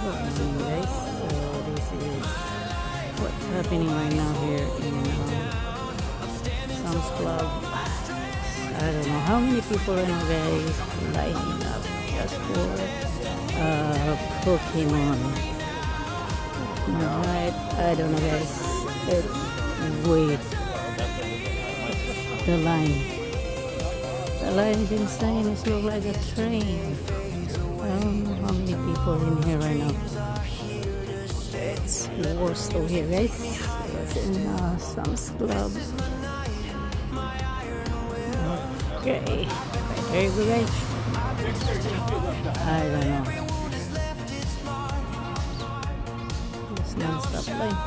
Guys, so this is what's happening right now here in Sam's Club. I don't know how many people right now, guys, lining up just for Pokemon. Alright, I don't know, guys. Wait, the line. The line is insane. It looks like a train. I don't know how many people in here right now. It's war still here, guys. It's in Sam's Club. Okay, there you go, guys. I don't know. It's non-stop line.